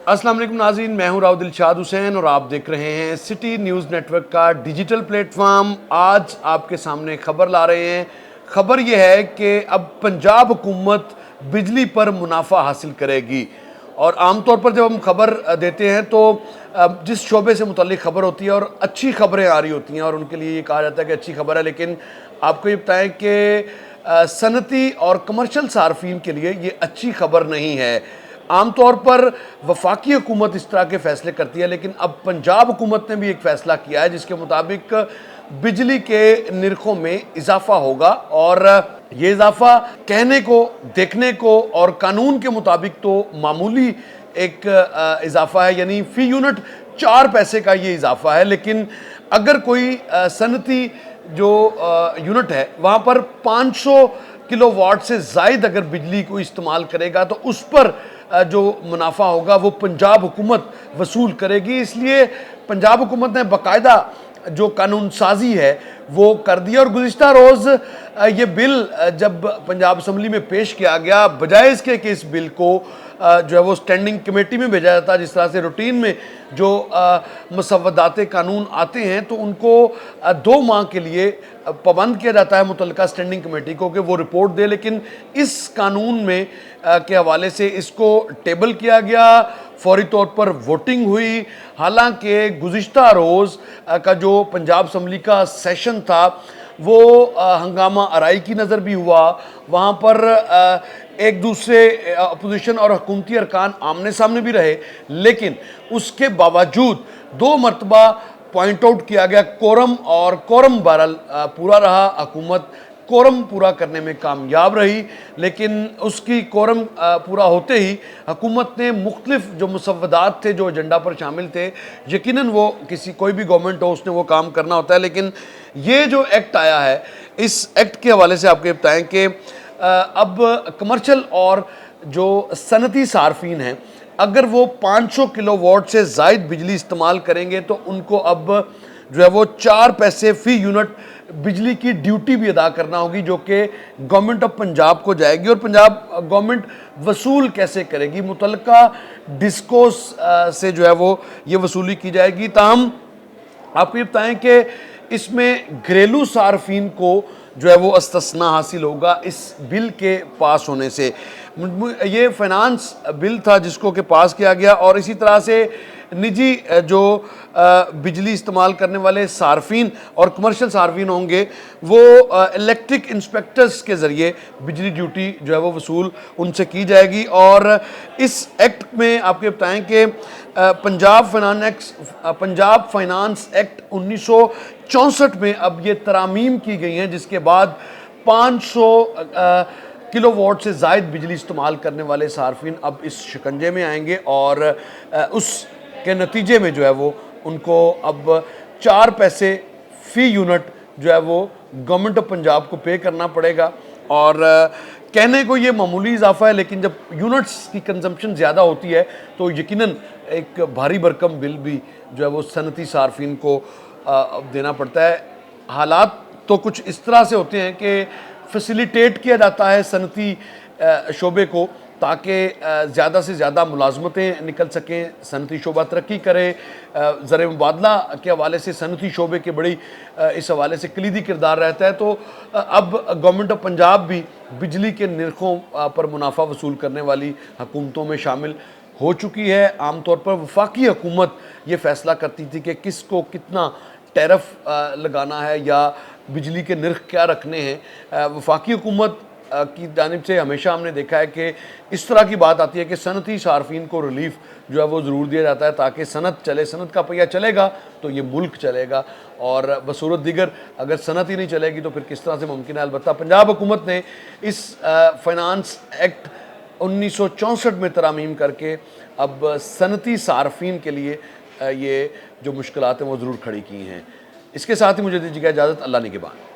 अस्सलाम वालेकुम नाज़रीन, मैं हूं राव दिलशाद हुसैन और आप देख रहे हैं सिटी न्यूज़ नेटवर्क का डिजिटल प्लेटफॉर्म। आज आपके सामने खबर ला रहे हैं। खबर यह है कि अब पंजाब हुकूमत बिजली पर मुनाफा हासिल करेगी। और आमतौर पर जब हम खबर देते हैं तो जिस शोबे से मुतल्लिक खबर होती है और अच्छी खबरें आ रही होती हैं और उनके लिए ये कहा जाता है कि अच्छी खबर है, लेकिन आपको ये बताएं कि सनती और कमर्शियल सार्फिन के लिए ये अच्छी खबर नहीं है। आमतौर पर वफाकी हुकूमत इस तरह के फैसले करती है, लेकिन अब पंजाब हुकूमत ने भी एक फ़ैसला किया है जिसके मुताबिक बिजली के निरखों में इजाफा होगा। और ये इजाफा कहने को, देखने को और कानून के मुताबिक तो मामूली एक इजाफा है, यानी फ़ी यूनिट 4 पैसे का ये इजाफा है। लेकिन अगर कोई सनती जो यूनिट है वहाँ पर 500 किलोवाट से ज़ायद अगर बिजली को इस्तेमाल करेगा तो उस पर जो मुनाफा होगा वो पंजाब हुकूमत वसूल करेगी। इसलिए पंजाब हुकूमत ने बाकायदा जो कानून साजी है वो कर दिया। और गुज़िश्ता रोज़ ये बिल जब पंजाब असम्बली में पेश किया गया, बजाय इसके कि इस बिल को जो है वो स्टैंडिंग कमेटी में भेजा जाता है, जिस तरह से रूटीन में जो मसवदात कानून आते हैं तो उनको 2 माह के लिए पाबंद किया जाता है मुतल्लिका स्टैंडिंग कमेटी को कि वो रिपोर्ट दे। लेकिन इस कानून में के हवाले से इसको टेबल किया गया, फौरी तौर पर वोटिंग हुई। हालांकि गुज़िश्ता रोज़ का जो पंजाब असम्बली का सेशन था वो हंगामा आराई की नज़र भी हुआ। वहाँ पर एक दूसरे अपोजिशन और हुकूमती अरकान आमने सामने भी रहे, लेकिन उसके बावजूद 2 मरतबा पॉइंट आउट किया गया कोरम, और कोरम बहरहाल पूरा रहा। हुकूमत कोरम पूरा करने में कामयाब रही, लेकिन उसकी कोरम पूरा होते ही हुकूमत ने मुख्तलिफ जो मुसव्वदात थे जो एजेंडा पर शामिल थे, यकीनन वो कोई भी गवर्नमेंट हो उसने वो काम करना होता है। लेकिन ये जो एक्ट आया है, इस एक्ट के हवाले से आपको बताएं कि अब कमर्शियल और जो सनती सार्फिन हैं, अगर वो 500 किलोवाट से ज़ायद बिजली इस्तेमाल करेंगे तो उनको अब जो है वो 4 पैसे फ़ी यूनिट बिजली की ड्यूटी भी अदा करना होगी, जो कि गवर्नमेंट ऑफ पंजाब को जाएगी। और पंजाब गवर्नमेंट वसूल कैसे करेगी? मुतल्लिका डिस्कोस से जो है वो ये वसूली की जाएगी। ताहम आपको ये बताएं कि इसमें घरेलू सार्फिन को जो है वो इस्तिस्ना हासिल होगा इस बिल के पास होने से। ये फाइनेंस बिल था जिसको कि पास किया गया, और इसी तरह से निजी जो बिजली इस्तेमाल करने वाले सार्फिन और कमर्शियल सार्फिन होंगे वो इलेक्ट्रिक इंस्पेक्टर्स के ज़रिए बिजली ड्यूटी जो है वो वसूल उनसे की जाएगी। और इस एक्ट में आपको बताएं कि पंजाब फाइनेंस एक्ट 1964 में अब ये तरामीम की गई हैं, जिसके बाद 500 किलोवाट से ज़ायद बिजली इस्तेमाल करने वाले सार्फिन अब इस शिकंजे में आएंगे, और उसके नतीजे में जो है वो उनको अब 4 पैसे फ़ी यूनिट जो है वो गवर्नमेंट ऑफ पंजाब को पे करना पड़ेगा। और कहने को ये मामूली इजाफा है, लेकिन जब यूनिट्स की कंजम्पशन ज़्यादा होती है तो यकीनन एक भारी भरकम बिल भी जो है वो सनती सार्फिन को देना पड़ता है। हालात तो कुछ इस तरह से होते हैं कि फैसिलिटेट किया जाता है सनती शोबे को, ताकि ज़्यादा से ज़्यादा मुलाजमतें निकल सकें, सनती शोबा तरक्की करे। ज़र मुबादला के हवाले से सनती शोबे के बड़ी इस हवाले से कलीदी किरदार रहता है। तो अब गवर्नमेंट ऑफ पंजाब भी बिजली के निरखों पर मुनाफा वसूल करने वाली हुकूमतों में शामिल हो चुकी है। आमतौर पर वफाकी हुकूमत ये फ़ैसला करती थी कि किसको कितना टैरिफ लगाना है या बिजली के निर्ख क्या रखने हैं। वफाकी हुकूमत की जानिब से हमेशा हमने देखा है कि इस तरह की बात आती है कि सनती सार्फिन को रिलीफ जो है वो ज़रूर दिया जाता है, ताकि सनत चले। सनत का पहिया चलेगा तो ये मुल्क चलेगा, और बसूरत दीगर अगर सनत ही नहीं चलेगी तो फिर किस तरह से मुमकिन है। अलबत्ता पंजाब हुकूमत ने इस फाइनेंस एक्ट 1964 में तरामीम करके अब सनती सार्फिन के लिए ये जो मुश्किलात हैं वो ज़रूर खड़ी की हैं। इसके साथ ही मुझे दीजिएगा इजाज़त। अल्लाह निगहबान।